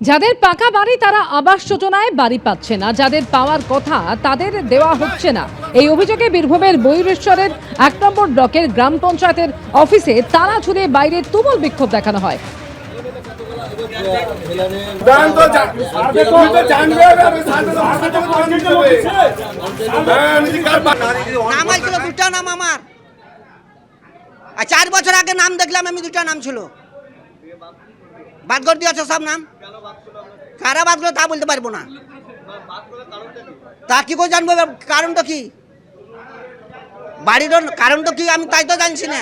যাদের পাকা বাড়ি তারা আবাস যোজনায় বাড়ি পাচ্ছে না, যাদের পাওয়ার কথা তাদের দেওয়া হচ্ছে না। এই অভিযোগে বীরভূমের বৈরেশ্বরের ১ নম্বর ব্লকের গ্রাম পঞ্চায়েতের অফিসে তালা ঝুলিয়ে বাইরে তুমুল বিক্ষোভ দেখানো হয়। নাম আমার 4 বছর আগে নাম দেখলাম আমি, 2টা নাম ছিল, বাদ করে দিয়েছে সব নাম। কারা বাদ করে তা বলতে পারবো না, তা কি করে জানবো কারণটা কি, বাড়ির কারণটা কি আমি তাই তো জানছি না।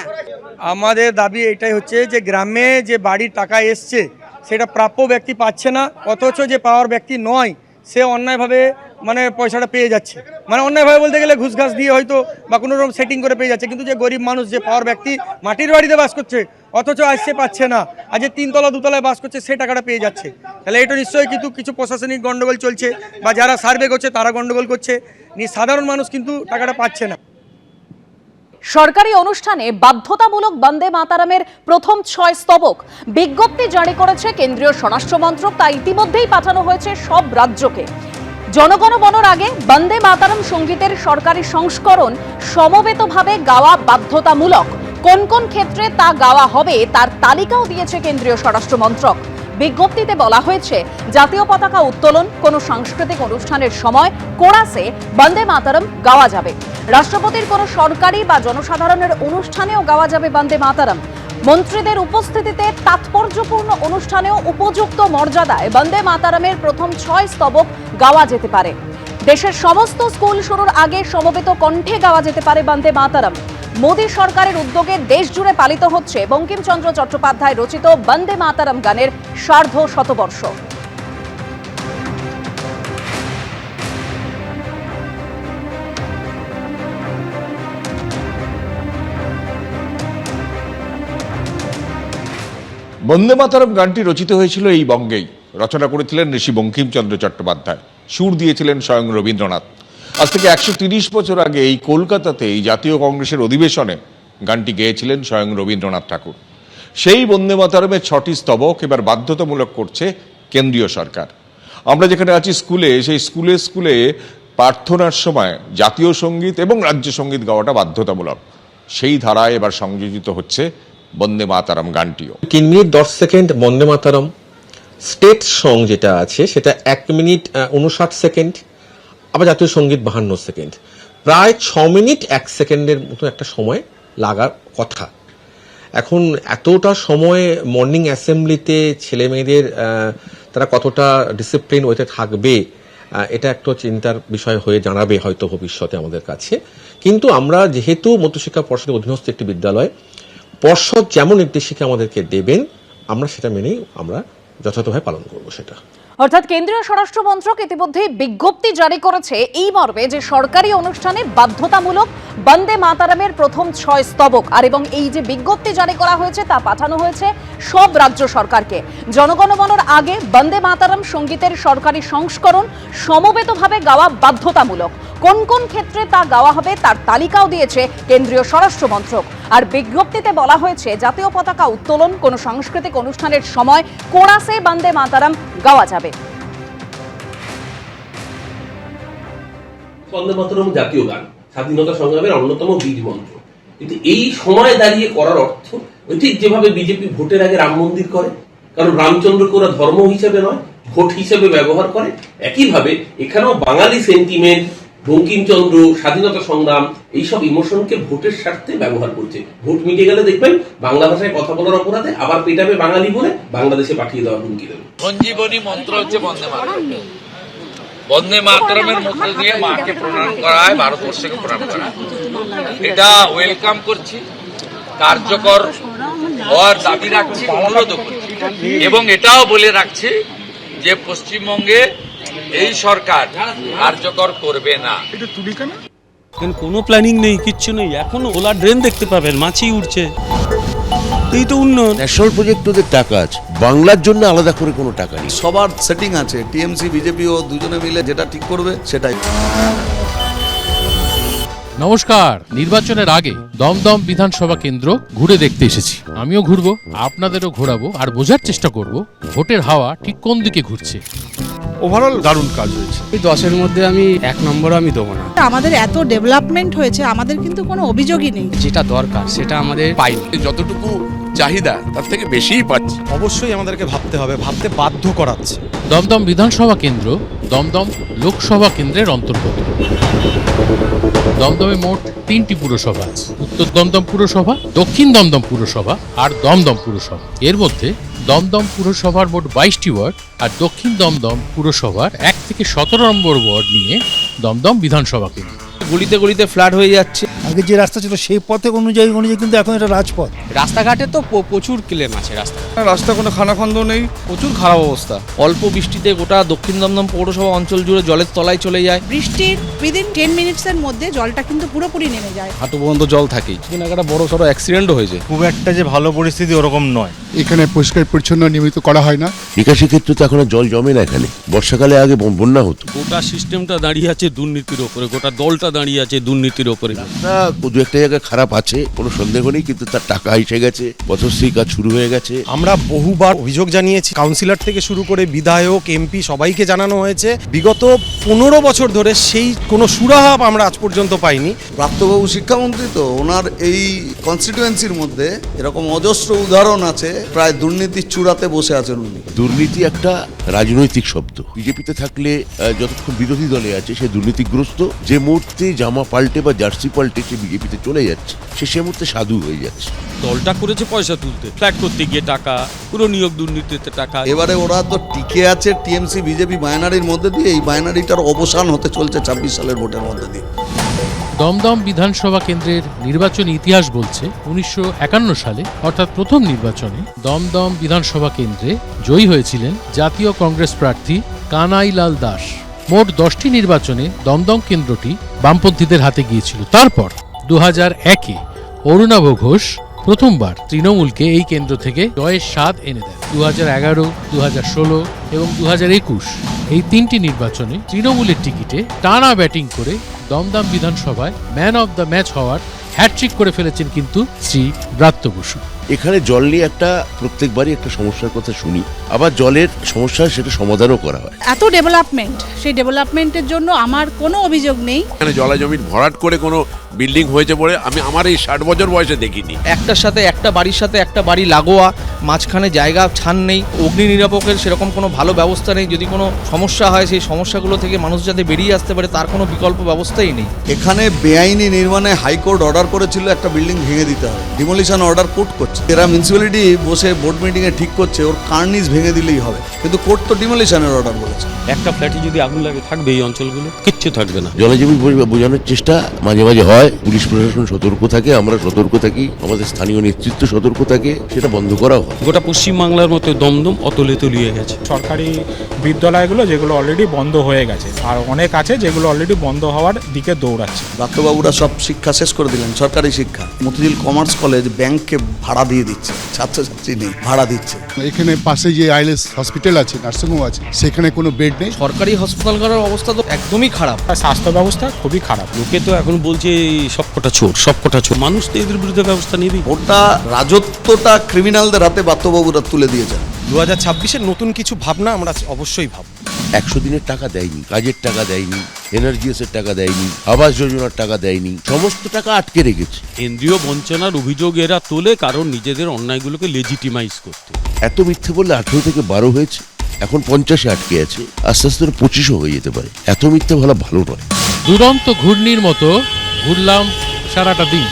আমাদের দাবি এটাই হচ্ছে যে গ্রামে যে বাড়ির টাকা এসছে সেটা প্রাপ্য ব্যক্তি পাচ্ছে না, অথচ যে পাওয়ার ব্যক্তি নয় সে অন্যায়ভাবে মানে পয়সাটা পেয়ে যাচ্ছে। মানে অন্যায়ভাবে বলতে গেলে ঘুষ ঘাস দিয়ে হয়তো বা কোনো রকম সেটিং করে পেয়ে যাচ্ছে, কিন্তু যে গরিব মানুষ যে পাওয়ার ব্যক্তি মাটির বাড়িতে বাস করছে অথচ আজ সে পাচ্ছে না, আজ যে 3 তলা 2 তলায় বাস করছে সে টাকাটা পেয়ে যাচ্ছে। তাহলে এটা নিশ্চয়ই কিন্তু কিছু প্রশাসনিক গণ্ডগোল চলছে, বা যারা সার্ভে করছে তারা গণ্ডগোল করছে, সাধারণ মানুষ কিন্তু টাকাটা পাচ্ছে না। সরকারি অনুষ্ঠানে বাধ্যতামূলক বন্দে মাতারামের প্রথম 6 স্তবক বিজ্ঞপ্তি জারি করেছে কেন্দ্রীয় স্বরাষ্ট্র মন্ত্রক, তা ইতিমধ্যেই পাঠানো হয়েছে সব রাজ্যকে। জনগণ মনর আগে বন্দে মাতারাম সঙ্গীতের সরকারি সংস্করণ সমবেতভাবে গাওয়া বাধ্যতামূলক। কোন কোন ক্ষেত্রে তা গাওয়া হবে তার তালিকাও দিয়েছে কেন্দ্রীয় স্বরাষ্ট্র মন্ত্রক। বিজ্ঞপ্তিতে বলা হয়েছে জাতীয় পতাকা উত্তোলন, কোনো সাংস্কৃতিক অনুষ্ঠানের সময় কোরাসে বন্দে মাতারাম গাওয়া যাবে। রাষ্ট্রপতির কোনো সরকারি বা জনসাধারণের অনুষ্ঠানেও গাওয়া যাবে বন্দে মাতারাম। মন্ত্রীদের উপস্থিতিতে তাৎপর্যপূর্ণ অনুষ্ঠানেও উপযুক্ত মর্যাদায় বন্দে মাতারামের প্রথম 6 স্তবক গাওয়া যেতে পারে। দেশের সমস্ত স্কুল শুরুর আগে সমবেত কণ্ঠে গাওয়া যেতে পারে বন্দে মাতারাম। মোদী সরকারের উদ্যোগে দেশ জুড়ে পালিত হচ্ছে বঙ্কিমচন্দ্র চট্টোপাধ্যায় রচিত বন্দে মাতারাম গানের সার্ধ শতবর্ষ। বন্দে মাতরম গানটি রচিত হয়েছিল এই বঙ্গেই। রচনা করেছিলেন ঋষি বঙ্কিমচন্দ্র চট্টোপাধ্যায়, সুর দিয়েছিলেন স্বয়ং রবীন্দ্রনাথ। আজ থেকে 130 বছর আগে এই কলকাতাতে এই জাতীয় কংগ্রেসের অধিবেশনে গানটি গেয়েছিলেন স্বয়ং রবীন্দ্রনাথ ঠাকুর। সেই বন্দে মাতরমের 6টি স্তবক এবার বাধ্যতামূলক করছে কেন্দ্রীয় সরকার। আমরা যেখানে আছি স্কুলে, সেই স্কুলে প্রার্থনার সময় জাতীয় সঙ্গীত এবং রাজ্য সঙ্গীত গাওয়াটা বাধ্যতামূলক। সেই ধারায় এবার সংযোজিত হচ্ছে বন্দে মাতরম গানটিও। 3 মিনিট 10 সেকেন্ড বন্দে মাতরম। স্টেট সং যেটা আছে সেটা 1 মিনিট 59 সেকেন্ড, আবার জাতীয় সঙ্গীত 52 সেকেন্ড। প্রায় 6 মিনিট 1 সেকেন্ডের মতো একটা সময় লাগার কথা। এখন এতটা সময় মর্নিং অ্যাসেম্বলিতে ছেলে মেয়েদের তারা কতটা ডিসিপ্লিন ওইতে থাকবে, এটা একটা চিন্তার বিষয় হয়ে জানাবে হয়তো ভবিষ্যতে আমাদের কাছে। কিন্তু আমরা যেহেতু মধ্যশিক্ষা পর্ষদের অধীনস্থ একটি বিদ্যালয়, পর্ষদ যেমন নির্দেশিকা আমাদেরকে দেবেন আমরা সেটা মেনেই আমরা যথাযথভাবে পালন করব। সেটা অর্থাৎ কেন্দ্রীয় স্বরাষ্ট্র মন্ত্রক ইতিমধ্যে বিজ্ঞপ্তি জারি করেছে এই মর্মে যে সরকারি অনুষ্ঠানে বাধ্যতামূলক বন্দে মাতারামের প্রথম 6 স্তবক। আর এবং এই যে বিজ্ঞপ্তি জারি করা হয়েছে তা পাঠানো হয়েছে সব রাজ্য সরকারকে। জনগণ মনর আগে বন্দে মাতারাম সঙ্গীতের সরকারি সংস্করণ সমবেতভাবে গাওয়া বাধ্যতামূলক। কোন কোন ক্ষেত্রে তা গাওয়া হবে তার তালিকাও দিয়েছে কেন্দ্রীয় স্বরাষ্ট্র মন্ত্রক। আর বিজ্ঞপ্তিতে বলা হয়েছে জাতীয় পতাকা উত্তোলন, কোনো সাংস্কৃতিক অনুষ্ঠানের সময় কোরাসে বন্দে মাতারাম গাওয়া যাবে। বন্দে মাতরম জাতীয় গান, স্বাধীনতা সংগ্রামের অন্যতম বীজ মন্ত্র, কিন্তু এই সময় দাঁড়িয়ে করার অর্থ ঠিক যেভাবে বিজেপি ভোটের আগে রাম মন্দির করে, কারণ রামচন্দ্রকে ওরা ধর্ম হিসেবে নয় ভোট হিসেবে ব্যবহার করে, একইভাবে এখানেও বাঙালি সেন্টিমেন্ট, বঙ্কিমচন্দ্র, স্বাধীনতা সংগ্রাম, এইসব ইমোশনকে ভোটের স্বার্থে ব্যবহার করছে। ভোট মিটে গেলে দেখবেন বাংলা ভাষায় কথা বলার অপরাধে আবার পেটাবে বাঙালি বলে বাংলাদেশে পাঠিয়ে দেওয়ার হুমকি দেবে। সঞ্জীবনী মন্ত্র হচ্ছে বন্দে মাতরম। বন্দে মাতরমের মধ্য দিয়ে মাকে প্রণাম করা হয়, ভারতবর্ষকে প্রণাম করা হয়। এটা ওয়েলকাম করছি, কার্যকর হওয়ার দাবি রাখছি, অনুরোধ করছি, এবং এটাও বলে রাখছি যে পশ্চিমবঙ্গে এই সরকার কার্যকর করবে না। কোনো প্ল্যানিং নেই, কিচ্ছু নেই। এখনো ওলা ড্রেন দেখতে পাবেন, মাছি উঠছে। এই তো উন্নয়ন। ন্যাশনাল প্রজেক্ট ওদের টাকা আছে, বাংলার জন্য আলাদা করে কোনো টাকা নেই। সবার সেটিং আছে, টিএমসি বিজেপি ও দুজনে মিলে যেটা ঠিক করবে সেটাই। নমস্কার। নির্বাচনের আগে দমদম বিধানসভা কেন্দ্র ঘুরে দেখতে এসেছি। আমিও ঘুরবো, আপনাদেরও ঘোরাবো, আর বোঝার চেষ্টা করব ভোটের হাওয়া ঠিক কোন দিকে ঘুরছে। ওভারঅল দারুণ কাজ হয়েছে। এই 10-এর মধ্যে আমি 1 নম্বর আমি দেবো না। আমাদের এত ডেভেলপমেন্ট হয়েছে, আমাদের কিন্তু কোনো অভিযোগই নেই। যেটা দরকার সেটা আমাদের পাইনি। যতটুকু চাহিদা তার থেকে বেশিই পাচ্ছি। অবশ্যই আমাদেরকে ভাবতে হবে, ভাবতে বাধ্য করাচ্ছে। দমদম বিধানসভা কেন্দ্র দমদম লোকসভা কেন্দ্রের অন্তর্গত। দমদমে মোট 3টি পুরসভা আছে: উত্তর দমদম পুরসভা, দক্ষিণ দমদম পুরসভা আর দমদম পুরসভা। এর মধ্যে দমদম পুরসভার মোট 22টি ওয়ার্ড আর দক্ষিণ দমদম পুরসভার 1 থেকে 17 নম্বর ওয়ার্ড নিয়ে দমদম বিধানসভা কেন্দ্র। গলিতে গলিতে ফ্ল্যাট হয়ে যাচ্ছে। আগে যে রাস্তা ছিল সেই পথে অনুযায়ী কিন্তু এখন এটা রাজপথ। রাস্তাঘাটে তো প্রচুর ক্লেম আছে। রাস্তা কোনো খানাখন্দ নেই, প্রচুর খারাপ অবস্থা। অল্প বৃষ্টিতে গোটা দক্ষিণ দমদম পৌরসভা অঞ্চল জুড়ে জলের তলায় চলে যায়। বৃষ্টির উইদিন 10 মিনিটসের মধ্যে জলটা কিন্তু পুরোপুরি নেমে যায়। হাঁটু পর্যন্ত জল থাকেই। একটা বড় সড়ো অ্যাক্সিডেন্টও হয়েছে। খুব একটা যে ভালো পরিস্থিতি ওরকম নয়। এখানে পরিষ্কার পরিচ্ছন্ন নিয়মিত করা হয় না। নিকাশি ক্ষেত্রে তো এখন জল জমে না। এখানে বর্ষাকালে আগে বন্যা হতো। গোটা সিস্টেমটা দাঁড়িয়ে আছে দুর্নীতির ওপরে, গোটা দলটা দাঁড়িয়ে আছে দুর্নীতির ওপরে। দু একটা জায়গায় খারাপ আছে, কোনো সন্দেহ নেই, কিন্তু তার টাকা এসে গেছে, পথশ্রী কাজ শুরু হয়ে গেছে। আমরা বহুবার অভিযোগ জানিয়েছি, কাউন্সিলর থেকে শুরু করে বিধায়ক, এমপি সবাইকে জানানো হয়েছে। বিগত 15 বছর ধরে সেই কোনো সুরাহা আমরা আজ পর্যন্ত পাইনি। প্রাপ্তবাবু শিক্ষামন্ত্রী তো, ওনার এই কনস্টিটুয়েন্সির মধ্যে এরকম অজস্র উদাহরণ আছে, প্রায় দুর্নীতির চূড়াতে বসে আছেন উনি। দুর্নীতি একটা রাজনৈতিক শব্দ। বিজেপিতে থাকলে যতক্ষণ বিরোধী দলে আছে সে দুর্নীতিগ্রস্ত। যে মুহূর্তে জামা পাল্টে বা জার্সি পাল্টে সে বিজেপিতে চলে যাচ্ছে, সে মুহূর্তে সাধু হয়ে যাচ্ছে। দলটা করেছে পয়সা তুলতে, ফ্ল্যাট করতে গিয়ে টাকা, পুরো নিয়োগ দুর্নীতিতে টাকা। এবারে ওরা তো টিকে আছে টিএমসি বিজেপি বাইনারির মধ্যে দিয়ে। এই বাইনারিটার অবসান হতে চলছে 26 সালের ভোটের মধ্যে দিয়ে। দমদম বিধানসভা কেন্দ্রের নির্বাচনী ইতিহাস বলছে 1951 সালে অর্থাৎ প্রথম নির্বাচনে দমদম বিধানসভা কেন্দ্রে জয়ী হয়েছিলেন জাতীয় কংগ্রেস প্রার্থী কানাইলাল দাস। মোট 10টি নির্বাচনে দমদম কেন্দ্রটি বামপন্থীদের হাতে গিয়েছিল। তারপর 2001-এ অরুণাভ ঘোষ প্রথমবার তৃণমূলকে এই কেন্দ্র থেকে জয়ের স্বাদ এনে দেয়। 2011, 2016 এবং 2021 এই 3টি নির্বাচনে তৃণমূলের টিকিটে টানা ব্যাটিং করে দমদম বিধানসভায় ম্যান অব দ্য ম্যাচ হওয়ার হ্যাটট্রিক করে ফেলেছেন কিন্তু শ্রী ব্রাত্য বসু। এখানে জল নিয়ে প্রত্যেকবারই একটা সমস্যার কথা শুনি, আবার জলের সমস্যা সেটা সমাধানও করা হয়। এত ডেভেলপমেন্ট, সেই ডেভেলপমেন্টের জন্য আমার কোনো অভিযোগ নেই। এখানে জলাজমির ভরাট করে কোনো বিল্ডিং হয়েছে বলে আমি আমার এই 60 বছর বয়সে দেখিনি। একটার সাথে একটা বাড়ির সাথে একটা বাড়ি লাগোয়া, মাঝখানে জায়গা ছান নেই, অগ্নি নিরাপকের সেরকম কোনো ভালো ব্যবস্থা নেই। যদি কোনো সমস্যা হয় সেই সমস্যাগুলো থেকে মানুষ যাতে বেরিয়ে আসতে পারে তার কোনো বিকল্প ব্যবস্থাই নেই। এখানে বেআইনি নির্মাণে হাইকোর্ট অর্ডার করেছিল একটা বিল্ডিং ভেঙে দিতে হবে, ডিমোলিশন অর্ডার কোর্ট করছে। এরা মিউনিসিপ্যালিটি বসে বোর্ড মিটিংয়ে ঠিক করছে ওর কার্নিস ভেঙে দিলেই হবে, কিন্তু কোর্ট তো ডিমোলিশনের অর্ডার বলেছে। একটা ফ্ল্যাটে যদি আগুন লাগে থাকবে এই অঞ্চলগুলো, কিচ্ছু থাকবে না। জলাজমি বোঝানোর চেষ্টা মাঝে মাঝে হয়, পুলিশ প্রশাসন সতর্ক থাকে, আমরা সতর্ক থাকি, আমাদের স্থানীয় নেতৃত্ব সতর্ক থাকে, সেটা বন্ধ করাও হয়। গোটা পশ্চিমবাংলার মতো দমদম অতলে তলিয়ে গেছে। সরকারি বিদ্যালয়গুলো যেগুলো অলরেডি বন্ধ হয়ে গেছে, আর অনেক আছে যেগুলো অলরেডি বন্ধ হওয়ার দিকে দৌড়াচ্ছে। ডাক্তারবাবুরা সব শিক্ষা শেষ করে দিলেন, সরকারি শিক্ষা। মতিঝিল কমার্স কলেজ ব্যাংককে ভাড়া দিয়ে দিচ্ছে, ছাত্রছাত্রী নেই, ভাড়া দিচ্ছে। এখানে পাশে যে আইএলএস হসপিটাল আছে, নার্সিংহোম আছে, সেখানে কোনো বেড নেই। সরকারি হাসপাতালগুলোর অবস্থা তো একদমই খারাপ। স্বাস্থ্য ব্যবস্থা খুবই খারাপ। লোকে তো এখন বলছে সবকটা চোর, সবকটা চোর। মানুষ তো এদের বিরুদ্ধে ব্যবস্থা নেবেই। ওটা রাজত্বটা ক্রিমিনালদের হাতে বাত্যবাবুরা তুলে দিয়েছেন। 2026-এর নতুন কিছু ভাবনা আমরা অবশ্যই ভাবব। 100 দিনের টাকা দেয়নি, কাজের টাকা দেয়নি, এনার্জিএসের টাকা দেয়নি, আবাস যোজনার টাকা দেয়নি, সমস্ত টাকা আটকে রেখেছে। কেন্দ্রীয় বঞ্চনার অভিযোগ এরা তোলে কারণ নিজেদের অন্যায়গুলোকে লেজিটিমাইজ করতে। এত মিথ্যে বললে 18 থেকে 12 হয়েছে, এখন 50-এ আটকে আছে, আস্তে আস্তে 25-ও হয়ে যেতে পারে। এত মিথ্যে বলা ভালো নয়। দুরন্ত ঘূর্ণির মতো ঘুরলাম সারাটা দিন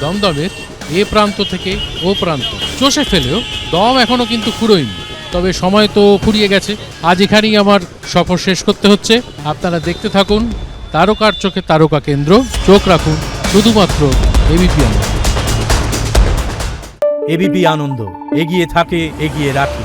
দমদমের এ প্রান্ত থেকে ও প্রান্ত, চষে ফেলেও দম এখনো কিন্তু ফুরোয়নি। তবে সময় তো ফুরিয়ে গেছে। আজ এখানেই আমার সফর শেষ করতে হচ্ছে। আপনারা দেখতে থাকুন তারকার চোখে তারকা কেন্দ্র। চোখ রাখুন শুধুমাত্র এবিপি আনন্দ। এবিপি আনন্দ, এগিয়ে থাকে, এগিয়ে রাখি।